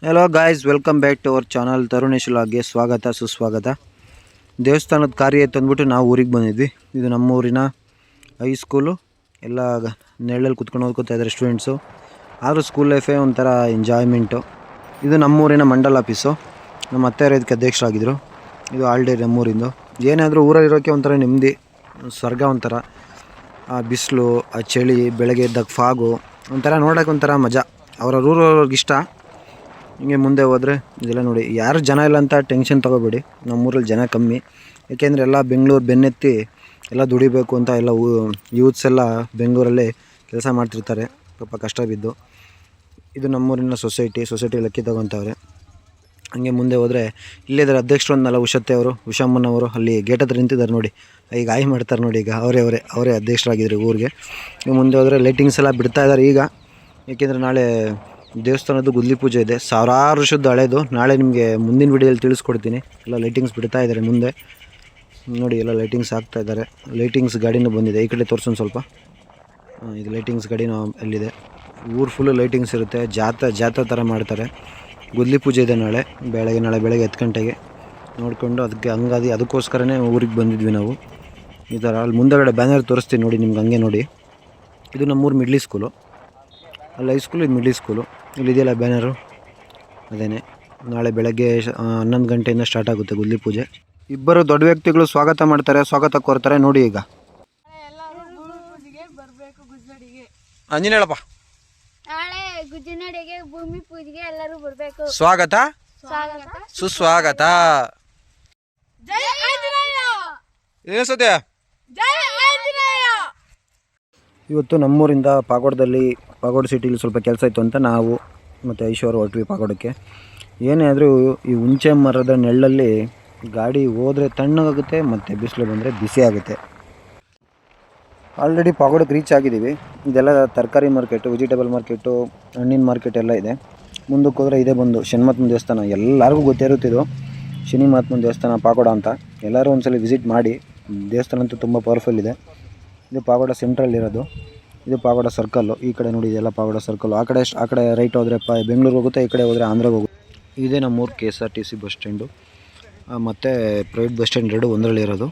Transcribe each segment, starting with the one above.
Hello guys, welcome back to our channel. Tarunesh ವ್ಲಾಗ್ಗೆ ಸ್ವಾಗತ ಸುಸ್ವಾಗತ. ದೇವಸ್ಥಾನದ ಕಾರ್ಯ ತಂದ್ಬಿಟ್ಟು ನಾವು ಊರಿಗೆ ಬಂದಿದ್ವಿ. ಇದು ನಮ್ಮೂರಿನ ಹೈಸ್ಕೂಲು. ಎಲ್ಲ ನೆರಳಲ್ಲಿ ಕುತ್ಕೊಂಡು ಓದ್ಕೋತಾ ಇದ್ದಾರೆ ಸ್ಟೂಡೆಂಟ್ಸು. ಆದರೂ ಸ್ಕೂಲ್ ಲೈಫೇ ಒಂಥರ ಎಂಜಾಯ್ಮೆಂಟು. ಇದು ನಮ್ಮೂರಿನ ಮಂಡಲ ಆಫೀಸು. ನಮ್ಮ ಅತ್ತೆಯವರು ಇದಕ್ಕೆ ಅಧ್ಯಕ್ಷರಾಗಿದ್ದರು. ಇದು ಆಲ್ಡೇ ನಮ್ಮೂರಿಂದು. ಏನಾದರೂ ಊರಲ್ಲಿರೋಕ್ಕೆ ಒಂಥರ ನೆಮ್ಮದಿ, ಸ್ವರ್ಗ. ಒಂಥರ ಆ ಬಿಸಿಲು, ಆ ಚಳಿ, ಬೆಳಗ್ಗೆ ಎದ್ದಾಗ ಫಾಗು, ಒಂಥರ ನೋಡೋಕೆ ಒಂಥರ ಮಜಾ. ಊರವ್ರಿಗೆ ಇಷ್ಟ. ಹಿಂಗೆ ಮುಂದೆ ಹೋದರೆ ಇದೆಲ್ಲ ನೋಡಿ. ಯಾರು ಜನ ಇಲ್ಲ ಅಂತ ಟೆನ್ಷನ್ ತೊಗೋಬೇಡಿ. ನಮ್ಮೂರಲ್ಲಿ ಜನ ಕಮ್ಮಿ. ಏಕೆಂದರೆ ಎಲ್ಲ ಬೆಂಗಳೂರು ಬೆನ್ನೆತ್ತಿ ಎಲ್ಲ ದುಡಿಬೇಕು ಅಂತ ಎಲ್ಲ ಯೂತ್ಸ್ ಎಲ್ಲ ಬೆಂಗಳೂರಲ್ಲೇ ಕೆಲಸ ಮಾಡ್ತಿರ್ತಾರೆ, ಪಾಪ ಕಷ್ಟ ಬಿದ್ದು. ಇದು ನಮ್ಮೂರಿನ ಸೊಸೈಟಿ ಲೆಕ್ಕಿ ತಗೊತವ್ರೆ. ಹಂಗೆ ಮುಂದೆ ಹೋದರೆ ಇಲ್ಲಿದ್ದಾರೆ ಅಧ್ಯಕ್ಷರು ಅಂದಲ್ಲ, ಉಷಮ್ಮನವರು ಅಲ್ಲಿ ಗೇಟ್ ಹತ್ರ ನಿಂತಿದ್ದಾರೆ ನೋಡಿ. ಈಗ ಆಯ್ ಮಾಡ್ತಾರೆ ನೋಡಿ. ಈಗ ಅವರೇ ಅಧ್ಯಕ್ಷರಾಗಿದ್ರು ಊರಿಗೆ. ಮುಂದೆ ಹೋದರೆ ಲೈಟಿಂಗ್ಸ್ ಎಲ್ಲ ಬಿಡ್ತಾ ಇದ್ದಾರೆ ಈಗ. ಏಕೆಂದರೆ ನಾಳೆ ದೇವಸ್ಥಾನದ್ದು ಗುದ್ಲಿ ಪೂಜೆ ಇದೆ. ಸಾವಿರಾರು ವರ್ಷದ್ದು ಹಳೇದು. ನಾಳೆ ನಿಮಗೆ ಮುಂದಿನ ವಿಡಿಯೋದಲ್ಲಿ ತಿಳಿಸ್ಕೊಡ್ತೀನಿ. ಎಲ್ಲ ಲೈಟಿಂಗ್ಸ್ ಬಿಡ್ತಾ ಇದ್ದಾರೆ ಮುಂದೆ ನೋಡಿ. ಎಲ್ಲ ಲೈಟಿಂಗ್ಸ್ ಹಾಕ್ತಾ ಇದ್ದಾರೆ. ಲೈಟಿಂಗ್ಸ್ ಗಾಡಿನೂ ಬಂದಿದೆ. ಈ ಕಡೆ ತೋರಿಸೋಣ ಸ್ವಲ್ಪ. ಇದು ಲೈಟಿಂಗ್ಸ್ ಗಾಡಿನೂ ಅಲ್ಲಿದೆ. ಊರು ಫುಲ್ಲು ಲೈಟಿಂಗ್ಸ್ ಇರುತ್ತೆ. ಜಾತ್ರೆ ಥರ ಮಾಡ್ತಾರೆ. ಗುದ್ಲಿ ಪೂಜೆ ಇದೆ ನಾಳೆ ಬೆಳಗ್ಗೆ 10 ಗಂಟೆಗೆ. ನೋಡಿಕೊಂಡು ಅದಕ್ಕೋಸ್ಕರನೇ ಊರಿಗೆ ಬಂದಿದ್ವಿ ನಾವು. ಈ ಥರ ಅಲ್ಲಿ ಮುಂದೆಗಡೆ ಬ್ಯಾನರ್ ತೋರಿಸ್ತೀನಿ ನೋಡಿ ನಿಮ್ಗೆ. ಹಂಗೆ ನೋಡಿ, ಇದು ನಮ್ಮೂರು ಮಿಡ್ಲಿ ಸ್ಕೂಲು. ಅಲ್ಲಿ ಹೈಸ್ಕೂಲು, ಇದು ಮಿಡ್ಲಿ ಸ್ಕೂಲು. ಇಲ್ಲಿದೆಯಲ್ಲ ಬ್ಯಾನರು, ಅದೇನೆ. ನಾಳೆ ಬೆಳಗ್ಗೆ 11 ಗಂಟೆಯಿಂದ ಸ್ಟಾರ್ಟ್ ಆಗುತ್ತೆ ಗುದ್ಲಿ ಪೂಜೆ. ಇಬ್ಬರು ದೊಡ್ಡ ವ್ಯಕ್ತಿಗಳು ಸ್ವಾಗತ ಕೋರ್ತಾರೆ ನೋಡಿ. ಈಗ ಅಂಜನೇಳಪ್ಪ, ನಾಳೆ ಗುಜ್ಜಿನಡಿಗೆ ಭೂಮಿ ಪೂಜೆಗೆ ಎಲ್ಲರೂ ಬರಬೇಕು. ಸ್ವಾಗತ ಸುಸ್ವಾಗತ. ಏನು ಸತ್ಯ? ಇವತ್ತು ನಮ್ಮೂರಿಂದ ಪಾಗೋಡ್ ಸಿಟಿಲಿ ಸ್ವಲ್ಪ ಕೆಲಸ ಇತ್ತು ಅಂತ ನಾವು ಮತ್ತು ಐಶ್ವರ್ಯ ಹೊರಟ್ವಿ ಪಾಗೋಡಕ್ಕೆ. ಏನೇ ಆದರೂ ಈ ಹುಂಚೆ ಮರದ ನೆರಳಲ್ಲಿ ಗಾಡಿ ಹೋದರೆ ತಣ್ಣಗಾಗುತ್ತೆ, ಮತ್ತು ಬಿಸಿಲು ಬಂದರೆ ಬಿಸಿ ಆಗುತ್ತೆ. ಆಲ್ರೆಡಿ ಪಾಗೋಡಕ್ಕೆ ರೀಚ್ ಆಗಿದ್ದೀವಿ. ಇದೆಲ್ಲ ತರಕಾರಿ ಮಾರ್ಕೆಟು, ವೆಜಿಟೇಬಲ್ ಮಾರ್ಕೆಟು, ಹಣ್ಣಿನ ಮಾರ್ಕೆಟ್ ಎಲ್ಲ ಇದೆ. ಮುಂದಕ್ಕೆ ಹೋದರೆ ಇದೇ ಬಂದು ಶನಿಮಹಾತ್ಮನ ದೇವಸ್ಥಾನ. ಎಲ್ಲರಿಗೂ ಗೊತ್ತಿರುತ್ತಿದ್ದು ಶನಿಮಹಾತ್ಮನ ದೇವಸ್ಥಾನ ಪಾಗೋಡ ಅಂತ. ಎಲ್ಲರೂ ಒಂದ್ಸಲ ವಿಸಿಟ್ ಮಾಡಿ. ದೇವಸ್ಥಾನ ಅಂತೂ ತುಂಬ ಪವರ್ಫುಲ್ ಇದೆ. ಇದು ಪಾಗೋಡ ಸೆಂಟ್ರಲ್ ಇರೋದು. ಇದು ಪಾಗೋಡ ಸರ್ಕಲ್ಲು. ಈ ಕಡೆ ನೋಡಿ, ಇದೆಲ್ಲ ಪಾಗೋಡ ಸರ್ಕಲ್ಲು. ಆ ಕಡೆ ರೈಟ್ ಹೋದರೆ ಬೆಂಗಳೂರು ಹೋಗುತ್ತೆ, ಈ ಕಡೆ ಹೋದರೆ ಆಂಧ್ರಾಗೆ ಹೋಗುತ್ತೆ. ಇದೇ ನಮ್ಮೂರು KSRTC ಬಸ್ ಸ್ಟ್ಯಾಂಡು ಮತ್ತು ಪ್ರೈವೇಟ್ ಬಸ್ ಸ್ಟ್ಯಾಂಡ್ ಎರಡು ಒಂದರಲ್ಲಿ ಇರೋದು.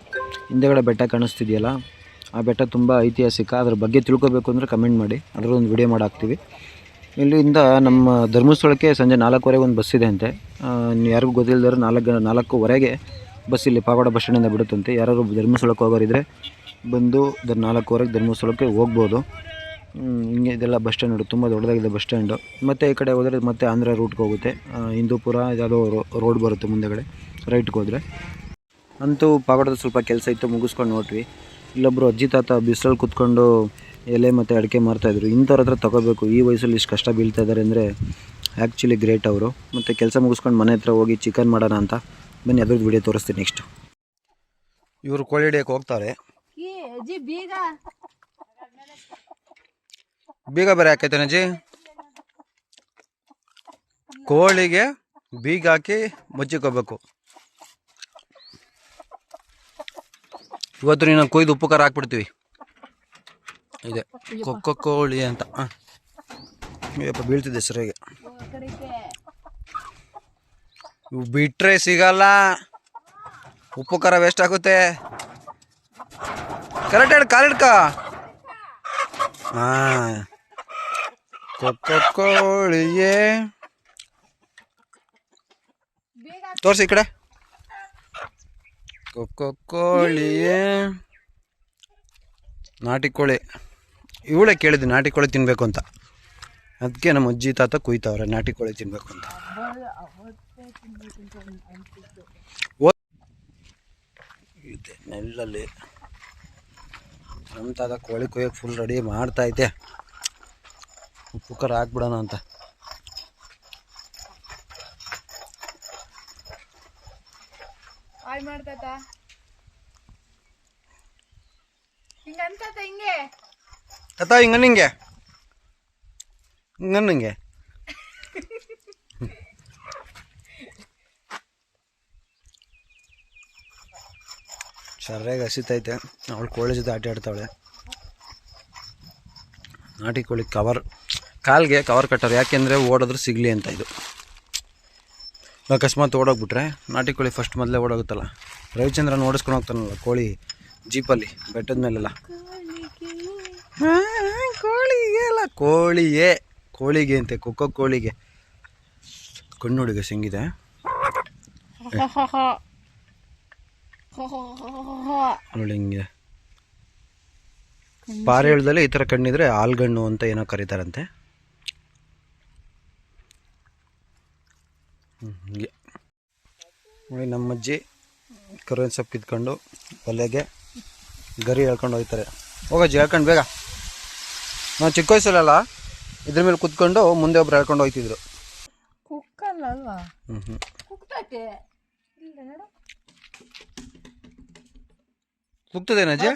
ಹಿಂದೆಗಡೆ ಬೆಟ್ಟ ಕಾಣಿಸ್ತಿದೆಯಲ್ಲ, ಆ ಬೆಟ್ಟ ತುಂಬ ಐತಿಹಾಸಿಕ. ಅದ್ರ ಬಗ್ಗೆ ತಿಳ್ಕೊಬೇಕು ಅಂದರೆ ಕಮೆಂಟ್ ಮಾಡಿ, ಅದರೊಂದು ವಿಡಿಯೋ ಮಾಡಿ ಹಾಕ್ತೀವಿ. ಇಲ್ಲಿಂದ ನಮ್ಮ ಧರ್ಮಸ್ಥಳಕ್ಕೆ ಸಂಜೆ 4:15 ಒಂದು ಬಸ್ ಇದೆ ಅಂತೆ. ಯಾರಿಗೂ ಗೊತ್ತಿಲ್ಲದವರು 4:15 ಬಸ್ ಇಲ್ಲಿ ಪಾಗೋಡ ಬಸ್ ಸ್ಟ್ಯಾಂಡಿಂದ ಬಿಡುತ್ತಂತೆ. ಯಾರು ಧರ್ಮಸ್ಥಳಕ್ಕೆ ಹೋಗೋರಿದ್ರೆ ಬಂದು 4:15 ಧರ್ಮಸ್ಥಳಕ್ಕೆ ಹೋಗ್ಬೋದು. ಹಿಂಗೆ ಇದೆಲ್ಲ ಬಸ್ ಸ್ಟ್ಯಾಂಡ್ ನೋಡಿ, ತುಂಬ ದೊಡ್ಡದಾಗಿದೆ ಬಸ್ ಸ್ಟ್ಯಾಂಡು. ಮತ್ತು ಈ ಕಡೆ ಹೋದರೆ ಮತ್ತೆ ಆಂಧ್ರ ರೂಟ್ಗೆ ಹೋಗುತ್ತೆ. ಹಿಂದೂಪುರ ಯಾವುದೋ ರೋಡ್ ಬರುತ್ತೆ ಮುಂದೆಗಡೆ, ರೈಟ್ಗೆ ಹೋದರೆ. ಅಂತೂ ಪಾಗೋಡದ ಸ್ವಲ್ಪ ಕೆಲಸ ಇತ್ತು, ಮುಗಿಸ್ಕೊಂಡು ನೋಡ್ವಿ. ಇಲ್ಲೊಬ್ಬರು ಅಜ್ಜಿ ತಾತ ಬಿಸಿಲಲ್ಲಿ ಕೂತ್ಕೊಂಡು ಎಲೆ ಮತ್ತು ಅಡಿಕೆ ಮಾರ್ತಾಯಿದ್ರು. ಇಂಥವ್ರ ಹತ್ರ ತೊಗೋಬೇಕು. ಈ ವಯಸ್ಸಲ್ಲಿ ಇಷ್ಟು ಕಷ್ಟ ಬೀಳ್ತಾ ಇದ್ದಾರೆ ಅಂದರೆ ಆ್ಯಕ್ಚುಲಿ ಗ್ರೇಟ್ ಅವರು. ಮತ್ತು ಕೆಲಸ ಮುಗಿಸ್ಕೊಂಡು ಮನೆ ಹತ್ರ ಹೋಗಿ ಚಿಕನ್ ಮಾಡೋಣ ಅಂತ ಬನ್ನಿ, ಅದ್ರದ್ದು ವಿಡಿಯೋ ತೋರಿಸ್ತೀನಿ ನೆಕ್ಸ್ಟ್. ಇವರು ಕೋಳಿ ಹಿಡಿಯೋಕೆ ಹೋಗ್ತಾರೆ. ಬೀಗ ಬೇರೆ ಹಾಕೈತೇನೆ ಅಜ್ಜಿ. ಕೋಳಿಗೆ ಬೀಗ ಹಾಕಿ ಮುಚ್ಚಿಕೋಬೇಕು. ಇವತ್ತು ನೀನು ಕೊಯ್ದು ಉಪ್ಪು ಖಾರ ಹಾಕ್ಬಿಡ್ತೀವಿ. ಇದೆ ಕೊಕ್ಕೋ ಕೋಳಿ ಅಂತ. ಯಪ್ಪ ಬೀಳ್ತಿದ್ದೆ ಸರಿಯಾಗಿ. ಇವು ಬಿಟ್ರೆ ಸಿಗಲ್ಲ, ಉಪ್ಪು ಖಾರ ವೇಸ್ಟ್ ಆಗುತ್ತೆ. ಕರೆಕ್ಟ್ ಕಾಲಿಡ್ಕ. ಹಾಂ, ಕೊಕ್ಕೋ ಕೋಳಿಯೇ ತೋರಿಸಿ ಈ ಕಡೆ. ಕೊಕ್ಕೋ ಕೋಳಿಯೇ ನಾಟಿ ಕೋಳಿ. ಇವಳೇ ಕೇಳಿದ್ವಿ ನಾಟಿ ಕೋಳಿ ತಿನ್ನಬೇಕು ಅಂತ. ಅದಕ್ಕೆ ನಮ್ಮ ಅಜ್ಜಿ ತಾತ ಕುಯ್ತವ್ರೆ ನಾಟಿ ಕೋಳಿ ತಿನ್ನಬೇಕು ಅಂತ. ಇದೆ ನೆಲ್ಲಲ್ಲಿ ನಮ್ಮ ತಾತ ಕೋಳಿ ಕೊಯ್ಯೋಕೆ ಫುಲ್ ರೆಡಿ ಮಾಡ್ತೈತೆ. ಉಪ್ಪು ಖಾರ ಹಾಕ್ಬಿಡೋಣ ಅಂತ. ತಾತ ಹಿಂಗನ್ನಿಂಗೆ ಸರಿಯಾಗಿ ಹಸಿತೈತೆ. ಅವಳು ಕೋಳಿ ಜೊತೆ ಆಟ ಆಡ್ತಾವಳೆ. ನಾಟಿ ಕೋಳಿ ಕಾಲ್ಗೆ ಕವರ್ ಕಟ್ಟೋರು, ಯಾಕೆಂದರೆ ಓಡಿದ್ರೆ ಸಿಗಲಿ ಅಂತ. ಇದು ಅಕಸ್ಮಾತ್ ಓಡೋಗ್ಬಿಟ್ರೆ ನಾಟಿ ಕೋಳಿ ಫಸ್ಟ್ ಮೊದಲೇ ಓಡೋಗುತ್ತಲ್ಲ. ರವಿಚಂದ್ರನ್ ಓಡಿಸ್ಕೊಂಡು ಹೋಗ್ತಾನಲ್ಲ ಕೋಳಿ ಜೀಪಲ್ಲಿ ಬೆಟ್ಟದ ಮೇಲೆಲ್ಲ. ಕೋಳಿಗೆ ಅಲ್ಲ, ಕೋಳಿಗೆ ಅಂತೆ, ಕೊಕ್ಕೋ ಕೋಳಿಗೆ. ಕಣ್ಣು ಹುಡುಗ ಸಿಂಗಿದೆ. ನೋಡಿ ಹಿಂಗಿದೆ. ಪಾರೇಳದಲ್ಲಿ ಈ ಥರ ಕಣ್ಣಿದ್ರೆ ಆಲ್ಗಣ್ಣು ಅಂತ ಏನೋ ಕರೀತಾರಂತೆ. ಹೀಗೆ ನೋಡಿ ನಮ್ಮಜ್ಜಿ ಕರುವಿನ ಸೊಪ್ಪು ಕಿತ್ಕೊಂಡು ಒಲೆಗೆ ಗರಿ ಹೇಳ್ಕೊಂಡು ಹೋಗ್ತಾರೆ. ಹೋಗಜ್ಜಿ ಹೇಳ್ಕೊಂಡು ಬೇಗ. ನಾವು ಚಿಕ್ಕ ವಯಸ್ಸಲ್ಲ ಇದ್ರ ಮೇಲೆ ಕುತ್ಕೊಂಡು ಮುಂದೆ ಒಬ್ರು ಹೇಳ್ಕೊಂಡು ಹೋಗ್ತಿದ್ರು. ಕುಗ್ತದೇನಜ್ಜಿ?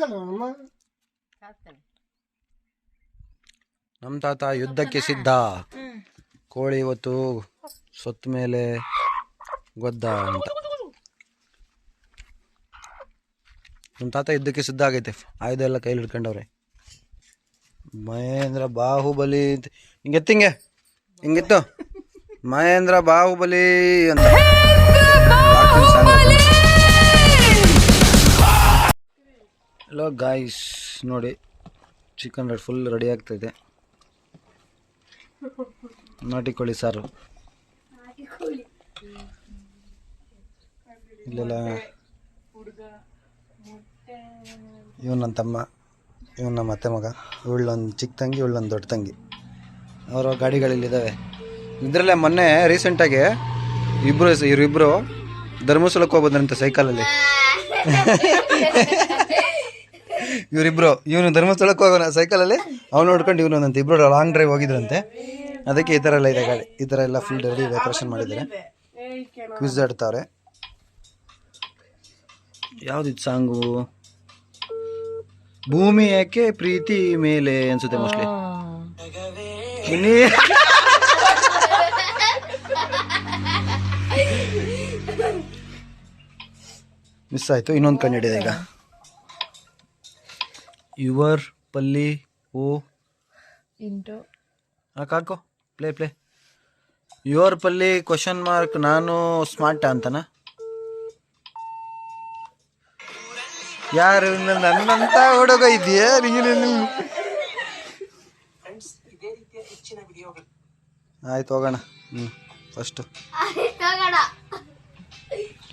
ನಮ್ಮ ತಾತ ಯುದ್ಧಕ್ಕೆ ಸಿದ್ಧ, ಕೋಳಿ ಇವತ್ತು ಸೊತ್ತ ಮೇಲೆ ಗೊದ್ದ ಅಂತ. ನಮ್ಮ ತಾತ ಯುದ್ಧಕ್ಕೆ ಸಿದ್ಧ ಆಗೈತೆ, ಆಯುಧ ಎಲ್ಲ ಕೈಲಿ ಹಿಡ್ಕೊಂಡವ್ರೆ. ಮಹೇಂದ್ರ ಬಾಹುಬಲಿ ಹಿಂಗೆತ್ತಿಂಗೆ ಹಿಂಗಿತ್ತು, ಮಹೇಂದ್ರ ಬಾಹುಬಲಿ ಅಂತ. ಹಲೋ ಗಾಯ್ಸ್, ನೋಡಿ ಚಿಕನ್ ಫುಲ್ ರೆಡಿ ಆಗ್ತಾಯಿದೆ. ನಾಟಿ ಕೋಳಿ ಸಾರು. ಇಲ್ಲೆಲ್ಲ ಇವನು ನನ್ನ ತಮ್ಮ, ಇವನು ನಮ್ಮ ಅತ್ತೆ ಮಗ, ಇವಳೊಂದು ಚಿಕ್ಕ ತಂಗಿ, ಇವಳೊಂದು ದೊಡ್ಡ ತಂಗಿ. ಅವರ ಗಾಡಿಗಳಿಲ್ಲಿದ್ದಾವೆ. ಇದರಲ್ಲೇ ಮೊನ್ನೆ ರೀಸೆಂಟಾಗಿ ಇವರಿಬ್ಬರು ಧರ್ಮಸ್ಥಳಕ್ಕೆ ಹೋಗ್ಬೋದಂತೆ ಸೈಕಲಲ್ಲಿ. ಇವನು ಧರ್ಮಸ್ಥಳಕ್ಕೆ ಹೋಗೋಣ ಸೈಕಲಲ್ಲಿ, ಅವನು ನೋಡ್ಕೊಂಡು ಇವನೊಂದಂತೆ. ಇಬ್ಬರು ಲಾಂಗ್ ಡ್ರೈವ್ ಹೋಗಿದ್ರಂತೆ. ಅದಕ್ಕೆ ಈ ಥರ ಎಲ್ಲ ಇದೆ ಗಾಡಿ. ಈ ಥರ ಎಲ್ಲ ಫುಲ್ ರೆಡಿ ಡೆಕೋರೇಷನ್ ಮಾಡಿದ್ದಾರೆ. ಕ್ವಿಜ್ ಆಡ್ತಾವ್ರೆ. ಯಾವುದಿತ್ತು ಸಾಂಗು? ಭೂಮಿ ಯಾಕೆ ಪ್ರೀತಿ ಮೇಲೆ ಅನ್ಸುತ್ತೆ ಮೋಸ್ಟ್ಲಿ. ಮಿಸ್ ಆಯಿತು. ಇನ್ನೊಂದು ಕಣ್ಣು ಹಿಡಿದೆ ಈಗ. ಯುವರ್ ಪಲ್ಲಿ ಓ ಇಂಟು ಹಾಕೋ play. Your Palli question mark ನಾನು ಸ್ಮಾರ್ಟ್ ಅಂತನಾ? ಯಾರು ನನ್ನಂತ ಹುಡುಗ ಇದೆಯಾ ನೀನು? ಆಯ್ತು ಹೋಗೋಣ. ಫಸ್ಟು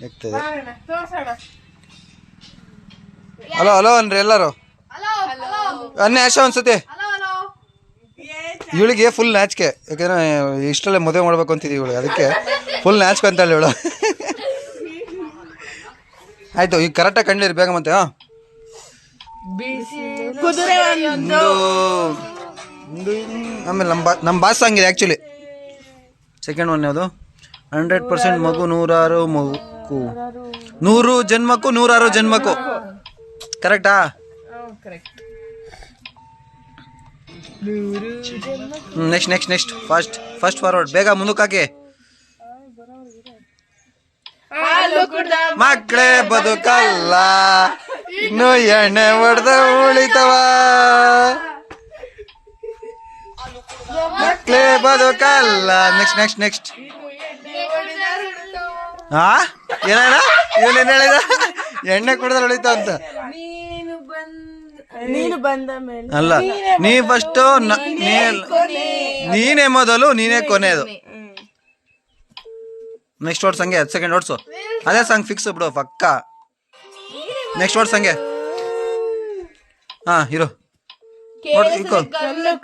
ಆಗ್ತದೆ. ಹಲೋ ಅನ್ರಿ ಎಲ್ಲರೂ. ಅನ್ನೆ ಆಶಾ ಅನ್ಸುತ್ತೆ. ಇವಳಿಗೆ ಫುಲ್ ನಾಚಿಕೆ, ಯಾಕಂದ್ರೆ ಇಷ್ಟರಲ್ಲೇ ಮದುವೆ ಮಾಡ್ಬೇಕು ಅಂತಿದ್ದೀವಿ ಇವಳು, ಅದಕ್ಕೆ ಫುಲ್ ನಾಚಿಕೆ ಅಂತಾಳೆ ಇವಳು. ಆಯ್ತು, ಈಗ ಕರೆಕ್ಟಾಗಿ ಕಂಡಿರಿ ಬೇಗ ಮತ್ತೆ. ಆಮೇಲೆ ನಮ್ಮ ಬಾಸ್ ಹಂಗಿದೆ ಆ್ಯಕ್ಚುಲಿ. ಸೆಕೆಂಡ್ ಒನ್ ಯಾವುದು? 100% ಮಗು 100 ಮಗು 100 ಜನ್ಮಕ್ಕೂ 106 ಜನ್ಮಕ್ಕೂ. ಕರೆಕ್ಟಾ? Next fast forward. ಬೇಗ ಮುಂದಕ್ಕೆ ಹಾಕಿ. ಮಕ್ಕಳೇ ಬದುಕಲ್ಲ, ಇನ್ನು ಎಣ್ಣೆ ಹೊಡೆದ ಉಳಿತವ. ಮಕ್ಕಳೇ ಬದುಕಲ್ಲ. ನೆಕ್ಸ್ಟ್ ಹಾ ಏನ ಇವನೇನು ಹೇಳಿದ? ಎಣ್ಣೆ ಕುಡ್ದ್ರೆ ಉಳಿತಾವ ಅಂತ. ಅಲ್ಲ, ನೀ ಫಸ್ಟ್, ನೀನೇ ಮೊದಲು, ನೀನೇ ಕೊನೆಯದು. ನೆಕ್ಸ್ಟ್ ವರ್ಡ್ಸ್ ಹಂಗೆ 10 ಸೆಕೆಂಡ್ ಓಡಿಸು. ಅದೇ ಸಾಂಗ್ ಫಿಕ್ಸ್ ಬಿಡು ಪಕ್ಕ. ನೆಕ್ಸ್ಟ್ ವರ್ಡ್ಸ್ ಹಂಗೆ. ಇರು.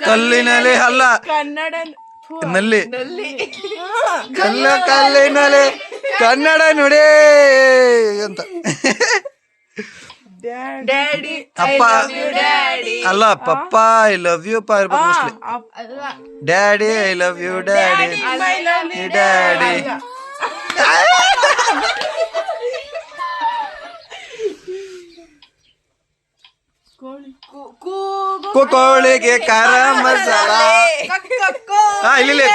ಕಲ್ಲಿನಲ್ಲಿ ಅಲ್ಲ, ನಲ್ಲಿ. ಕಲ್ಲಿನಲ್ಲಿ ಕನ್ನಡ ನುಡಿ ಅಂತ. ಅಪ್ಪ ಅಲ್ಲ, ಪಪ್ಪ ಐ ಲವ್ ಯು ಪಾ ಇರ್ಬೇಕು mostly. Daddy I love you daddy. ಕೋಳಿಗೆ ಖಾರ ಮಸಾಲ. ಇಲ್ಲಿ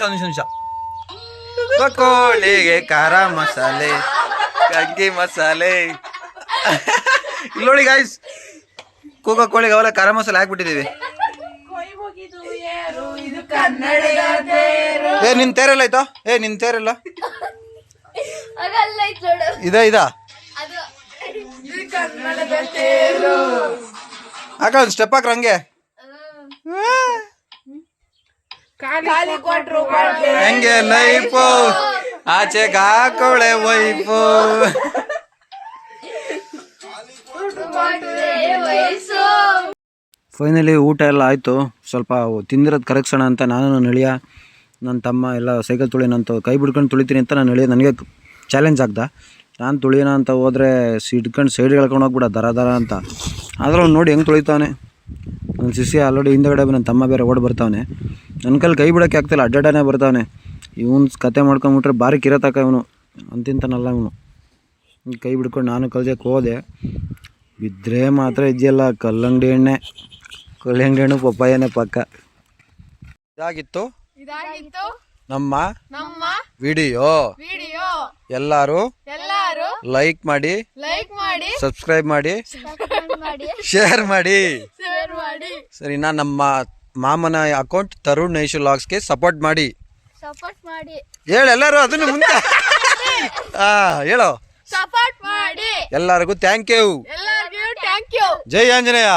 ಒಂದು ನಿಮಿಷ. ಕೋಳಿಗೆ ಖಾರ ಮಸಾಲೆ, ಕಗ್ಗಿ ಮಸಾಲೆ. ಇಲ್ಲಿ ನೋಡಿ ಗಾಯ್ಸ್, ಕೋಳಿಗೆ ಅವೆಲ್ಲ ಖಾರ ಮಸಾಲೆ ಹಾಕ್ಬಿಟ್ಟಿದೀವಿ. ನಿನ್ ತೇರೆಲ್ಲ ಆಯ್ತಾ? ನಿನ್ ತೇರೆಲ್ಲ ಅದಲ್ಲ ಐತ್ ನೋಡು ಇದಾ ಅದು ಹಾಕ ಒಂದು ಸ್ಟೆಪ್ ಹಾಕ್ರ ಹಂಗೆ ಹೆಂಗೆ ಲೈಫು ಆಚೆಗೆ ಹಾಕೋಳೆ ವೈಫು. ಫೈನಲಿ ಊಟ ಎಲ್ಲ ಆಯಿತು. ಸ್ವಲ್ಪ ತಿಂದಿರೋದು ಕರಗಿಸೋಣ ಅಂತ ನಾನು ನಳಿಯ ನನ್ನ ತಮ್ಮ ಎಲ್ಲ ಸೈಕಲ್ ತುಳಿಯೋಣಂತ ಕೈ ಬಿಡ್ಕೊಂಡು ತುಳಿತೀನಿ ಅಂತ ನಾನು ನಳಿಯ ನನಗೆ ಚಾಲೆಂಜ್ ಆಗ್ದ. ನಾನು ತುಳಿಯೋಣ ಅಂತ ಹೋದರೆ ಹಿಡ್ಕೊಂಡು ಸೈಡ್ ಹೇಳ್ಕೊಂಡು ಹೋಗ್ಬಿಡ ದರ ಅಂತ. ಆದ್ರೆ ಅವ್ನು ನೋಡಿ ಹೆಂಗೆ ತುಳಿತಾವನೆ. ನನ್ನ ಶಿಷ್ಯ ಆಲ್ರೆಡಿ ಹಿಂದಗಡೆ ನನ್ನ ತಮ್ಮ ಬೇರೆ ಓಡಿ ಬರ್ತಾವನೆ. ನನ್ನ ಕೈಲಿ ಕೈ ಬಿಡೋಕ್ಕೆ ಆಗ್ತಿಲ್ಲ, ಅಡ್ಡಾಡನೇ ಬರ್ತಾವನೆ. ಇವನು ಕತೆ ಮಾಡ್ಕೊಂಬಿಟ್ರೆ ಭಾರಿ ಕಿರತಕ್ಕ ಇವನು, ಅಂತಿಂತನಲ್ಲ ಇವನು. ಕೈ ಬಿಡ್ಕೊಂಡು ನಾನು ಕಲ್ಸಕ್ಕೆ ಹೋದೆ, ಬಿದ್ದರೆ ಮಾತ್ರ ಇದೆಯಲ್ಲ ಕಲ್ಲಂಗಡಿ ಎಣ್ಣೆ ಪಪ್ಪಾಯನೇ ಪಕ್ಕ. ಇದಾಗಿತ್ತು ನಮ್ಮ ವಿಡಿಯೋ. ಎಲ್ಲರೂ ಲೈಕ್ ಮಾಡಿ, ಸಬ್ಸ್ಕ್ರೈಬ್ ಮಾಡಿ, ಶೇರ್ ಮಾಡಿ. ಸರಿನಾ? ನಮ್ಮ ಮಾಮನ ಅಕೌಂಟ್ ತರುಣ್ ನೈಶು ಲಾಗ್ಸ್ಗೆ ಸಪೋರ್ಟ್ ಮಾಡಿ. ಹೇಳು ಎಲ್ಲರೂ ಅದನ್ನು ಮುಂದೆ ಹೇಳೋ. ಸಪೋರ್ಟ್ ಮಾಡಿ ಎಲ್ಲರಿಗೂ ಥ್ಯಾಂಕ್ ಯು. ಎಲ್ಲರಿಗೂ ಥ್ಯಾಂಕ್ ಯು. ಜೈ ಆಂಜನೇಯ.